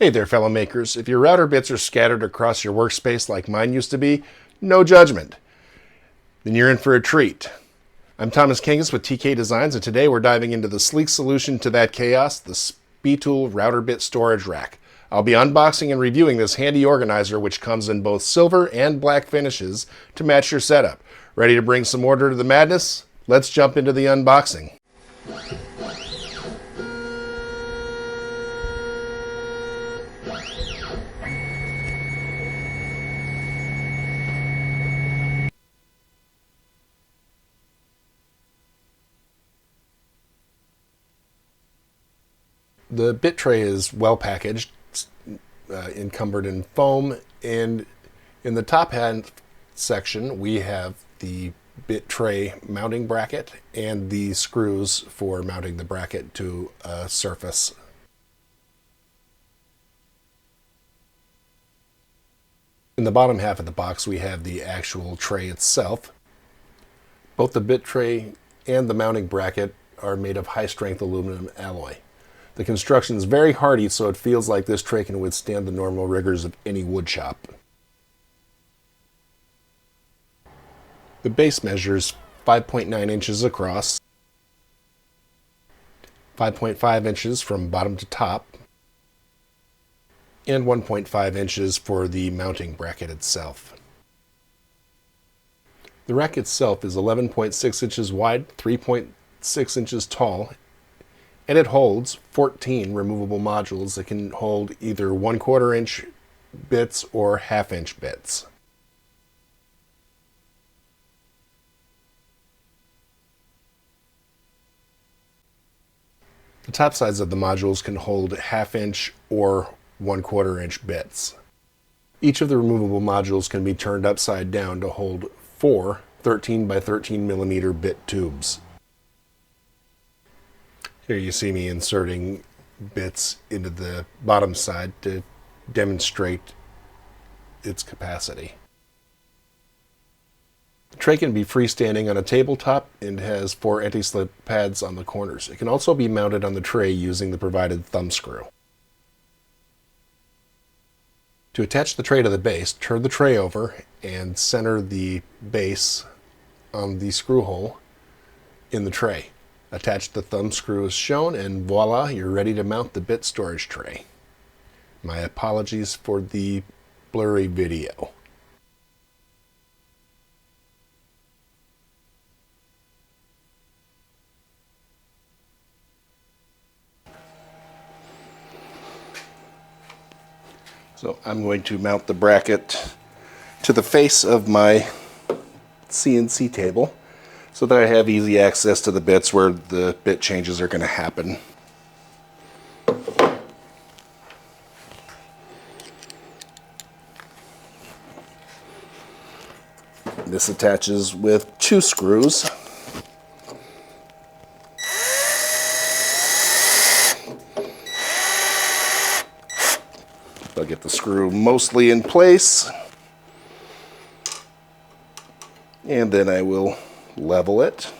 Hey there, fellow makers. If your router bits are scattered across your workspace like mine used to be, no judgment. Then you're in for a treat. I'm Thomas Kangas with TK Designs, and today we're diving into the sleek solution to that chaos, the SpeTool router bit storage rack. I'll be unboxing and reviewing this handy organizer, which comes in both silver and black finishes to match your setup. Ready to bring some order to the madness? Let's jump into the unboxing. The bit tray is well packaged, encumbered in foam, and in the top hand section we have the bit tray mounting bracket and the screws for mounting the bracket to a surface. In the bottom half of the box we have the actual tray itself. Both the bit tray and the mounting bracket are made of high-strength aluminum alloy. The construction is very hardy, so it feels like this tray can withstand the normal rigors of any wood shop. The base measures 5.9 inches across, 5.5 inches from bottom to top, and 1.5 inches for the mounting bracket itself. The rack itself is 11.6 inches wide, 3.6 inches tall, and it holds 14 removable modules that can hold either 1/4 inch bits or 1/2 inch bits. The top sides of the modules can hold 1/2 inch or 1/4 inch bits. Each of the removable modules can be turned upside down to hold 4 13 by 13 millimeter bit tubes. Here you see me inserting bits into the bottom side to demonstrate its capacity. The tray can be freestanding on a tabletop and has 4 anti-slip pads on the corners. It can also be mounted on the tray using the provided thumb screw. To attach the tray to the base, turn the tray over and center the base on the screw hole in the tray. Attach the thumb screw as shown, and voila, you're ready to mount the bit storage tray. My apologies for the blurry video. So I'm going to mount the bracket to the face of my CNC table, so that I have easy access to the bits where the bit changes are going to happen. This attaches with 2 screws. I'll get the screw mostly in place, and then I will level it.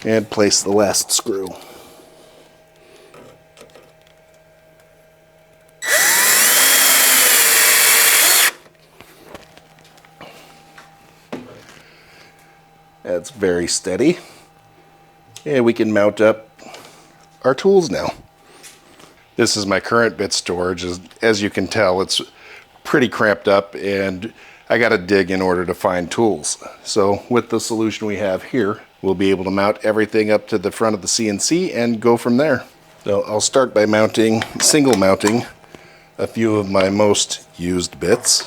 And place the last screw. That's very steady. And we can mount up our tools now. This is my current bit storage. As you can tell, it's pretty cramped up, and I got to dig in order to find tools. So with the solution we have here, we'll be able to mount everything up to the front of the CNC and go from there. So I'll start by single mounting a few of my most used bits.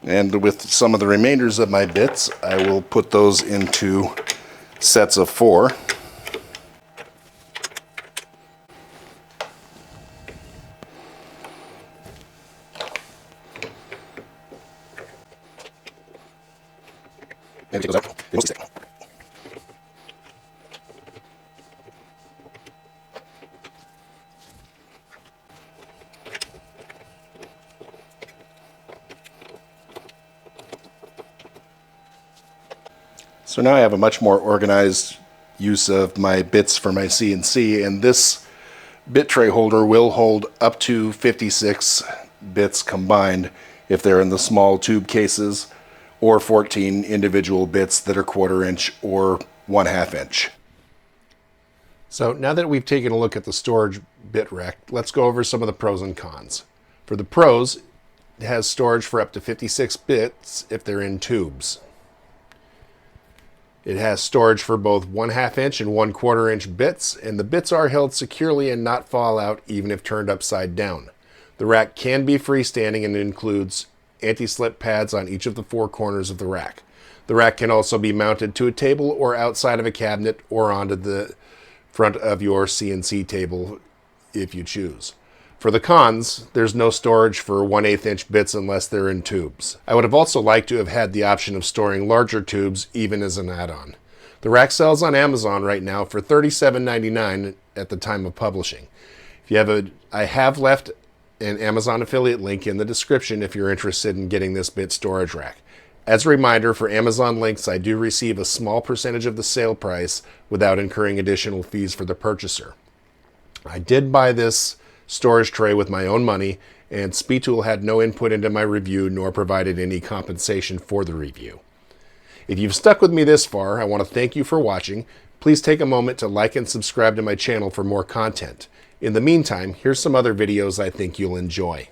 And with some of the remainders of my bits, I will put those into sets of 4. And take those out. They mostly stick. So now I have a much more organized use of my bits for my CNC, and this bit tray holder will hold up to 56 bits combined if they're in the small tube cases, or 14 individual bits that are 1/4 inch or 1/2 inch. So now that we've taken a look at the storage bit rack, let's go over some of the pros and cons. For the pros, it has storage for up to 56 bits if they're in tubes. It has storage for both 1/2 inch and 1/4 inch bits, and the bits are held securely and not fall out even if turned upside down. The rack can be freestanding and includes anti-slip pads on each of the 4 corners of the rack. The rack can also be mounted to a table or outside of a cabinet or onto the front of your CNC table if you choose. For the cons, there's no storage for 1/8 inch bits unless they're in tubes. I would have also liked to have had the option of storing larger tubes even as an add-on. The rack sells on Amazon right now for $37.99 at the time of publishing. I have left an Amazon affiliate link in the description if you're interested in getting this bit storage rack. As a reminder, for Amazon links, I do receive a small percentage of the sale price without incurring additional fees for the purchaser. I did buy this storage tray with my own money, and SpeTool had no input into my review nor provided any compensation for the review. If you've stuck with me this far, I want to thank you for watching. Please take a moment to like and subscribe to my channel for more content. In the meantime, here's some other videos I think you'll enjoy.